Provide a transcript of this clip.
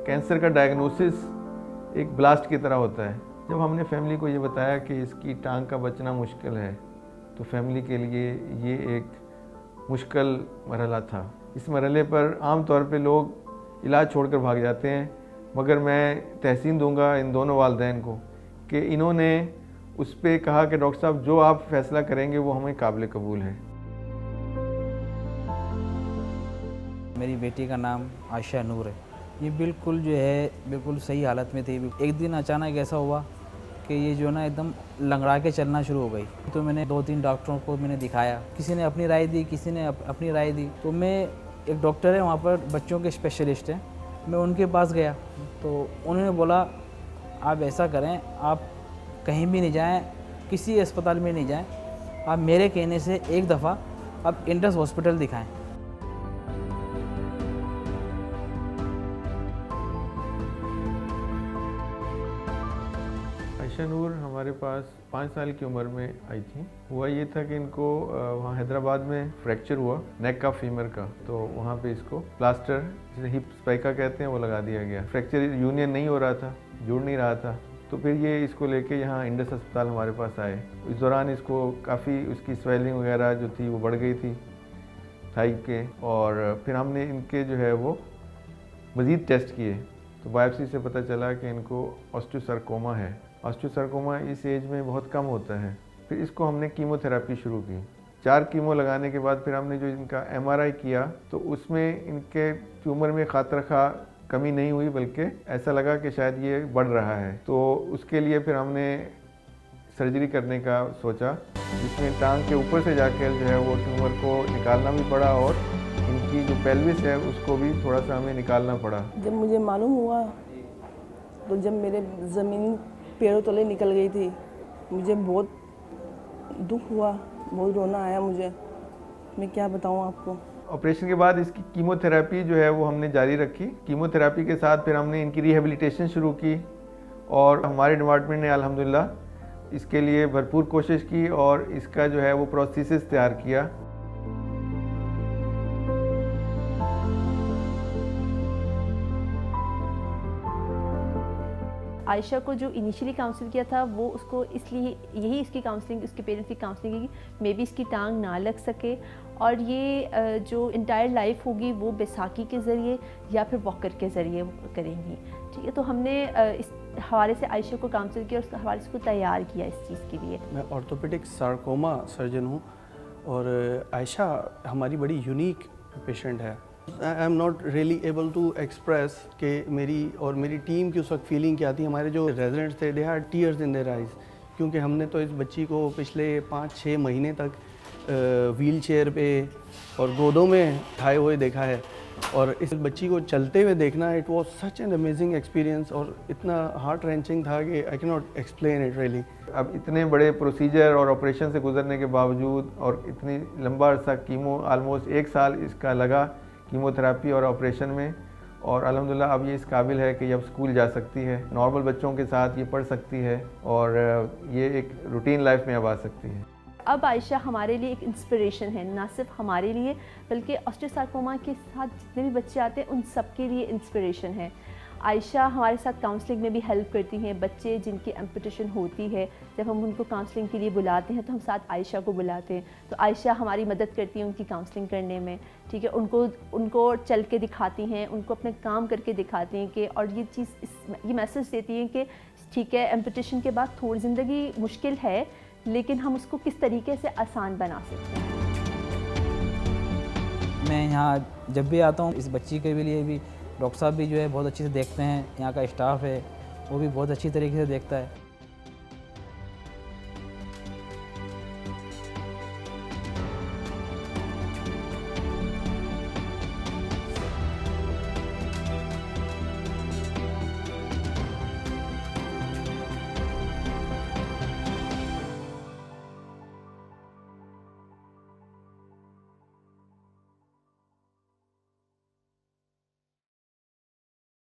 Cancer का diagnosis एक blast की तरह होता है। जब हमने फैमिली को ये बताया कि इसकी टांग का बचना मुश्किल है, तो फैमिली के लिए ये एक मुश्किल मरहला था। इस मरहले पर आम तौर पे लोग इलाज छोड़कर भाग जाते हैं, मगर मैं तहसीन दूंगा इन दोनों वालिदैन को कि इन्होंने उस पर कहा कि डॉक्टर साहब जो आप फैसला करेंगे वो हमें काबिल कबूल है। मेरी बेटी का नाम आयशा नूर है। ये बिल्कुल जो है बिल्कुल सही हालत में थी। एक दिन अचानक ऐसा हुआ कि ये जो ना एकदम लंगड़ा के चलना शुरू हो गई। तो मैंने 2-3 डॉक्टरों को मैंने दिखाया, किसी ने अपनी राय दी, किसी ने अपनी राय दी। तो मैं एक डॉक्टर है वहाँ पर, बच्चों के स्पेशलिस्ट हैं, मैं उनके पास गया तो उन्होंने बोला आप ऐसा करें, आप कहीं भी नहीं जाएं, किसी अस्पताल में नहीं जाएं, आप मेरे कहने से एक दफ़ा आप इंडस हॉस्पिटल दिखाएं। आयशा नूर हमारे पास 5 साल की उम्र में आई थी। हुआ ये था कि इनको वहाँ हैदराबाद में फ्रैक्चर हुआ नेक का, फीमर का, तो वहाँ पे इसको प्लास्टर, जिसे हिप स्पाइका कहते हैं, वो लगा दिया गया। फ्रैक्चर यूनियन नहीं हो रहा था, जुड़ नहीं रहा था। तो फिर ये इसको लेके यहाँ इंडस अस्पताल हमारे पास आए। इस दौरान इसको काफ़ी उसकी स्वेलिंग वगैरह जो थी वो बढ़ गई थी थाई के, और फिर हमने इनके जो है वो मज़ीद टेस्ट किए तो बायोप्सी से पता चला कि इनको ऑस्टियोसार्कोमा है। ऑस्टियोसार्कोमा इस एज में बहुत कम होता है। फिर इसको हमने कीमोथेरेपी शुरू की। 4 कीमो लगाने के बाद फिर हमने जो इनका MRI किया तो उसमें इनके ट्यूमर में खातरखा कमी नहीं हुई, बल्कि ऐसा लगा कि शायद ये बढ़ रहा है। तो उसके लिए फिर हमने सर्जरी करने का सोचा, जिसमें टांग के ऊपर से जाकर जो है वो ट्यूमर को निकालना भी पड़ा और इनकी जो पेल्विस है उसको भी थोड़ा सा हमें निकालना पड़ा। जब मुझे मालूम हुआ तो जब मेरे ज़मीन पैरों तले निकल गई थी, मुझे बहुत दुख हुआ, बहुत रोना आया मुझे। मैं क्या बताऊं आपको। ऑपरेशन के बाद इसकी कीमोथेरेपी जो है वो हमने जारी रखी। कीमोथेरेपी के साथ फिर हमने इनकी रिहेबिलिटेशन शुरू की और हमारे डिपार्टमेंट ने अल्हम्दुलिल्लाह इसके लिए भरपूर कोशिश की और इसका जो है वो प्रोसेसेस तैयार किया। आयशा को जो इनिशियली काउंसिल किया था वो उसको इसलिए यही इसकी काउंसलिंग, उसके पेरेंट्स की काउंसलिंग की मे बी इसकी टांग ना लग सके और ये जो इंटायर लाइफ होगी वो बैसाखी के ज़रिए या फिर वॉकर के ज़रिए करेंगी। ठीक है, तो हमने इस हवाले से आयशा को काउंसिल किया और उस हवाले से उसको तैयार किया इस चीज़ के लिए। मैं ऑर्थोपेडिक सार्कोमा सर्जन हूँ और आयशा हमारी बड़ी यूनिक पेशेंट है। I am not really able to express कि मेरी टीम की उस वक्त फीलिंग क्या थी। हमारे जो रेजिडेंट्स थे, they had tears in their eyes, क्योंकि हमने तो इस बच्ची को पिछले 5-6 महीने तक व्हील चेयर पे और गोदों में उठाए हुए देखा है और इस बच्ची को चलते हुए देखना, it was such an amazing experience और इतना हार्ट रेंचिंग था कि I can not explain it really. अब इतने बड़े प्रोसीजर और ऑपरेशन से गुजरने के बावजूद और इतनी लंबा अरसा कीमो, ऑलमोस्ट 1 साल इसका लगा कीमोथेरेपी और ऑपरेशन में, और अल्हम्दुलिल्लाह अब ये इस काबिल है कि अब स्कूल जा सकती है, नॉर्मल बच्चों के साथ ये पढ़ सकती है और ये एक रूटीन लाइफ में अब आ सकती है। अब आयशा हमारे लिए एक इंस्पिरेशन है, ना सिर्फ हमारे लिए बल्कि ऑस्टियोसार्कोमा के साथ जितने भी बच्चे आते हैं उन सब के लिए इंस्पिरेशन है। आयशा हमारे साथ काउंसलिंग में भी हेल्प करती हैं। बच्चे जिनकी एम्पुटेशन होती है, जब हम उनको काउंसलिंग के लिए बुलाते हैं तो हम साथ आयशा को बुलाते हैं, तो आयशा हमारी मदद करती है उनकी काउंसलिंग करने में। ठीक है, उनको चल के दिखाती हैं, उनको अपने काम करके दिखाती हैं कि, और ये चीज़ ये मैसेज देती हैं कि ठीक है, एम्पुटेशन के बाद थोड़ी ज़िंदगी मुश्किल है लेकिन हम उसको किस तरीके से आसान बना सकते हैं। मैं यहाँ जब भी आता हूँ, इस बच्ची के लिए भी डॉक्टर साहब भी जो है बहुत अच्छे से देखते हैं, यहाँ का स्टाफ है वो भी बहुत अच्छी तरीके से देखता है।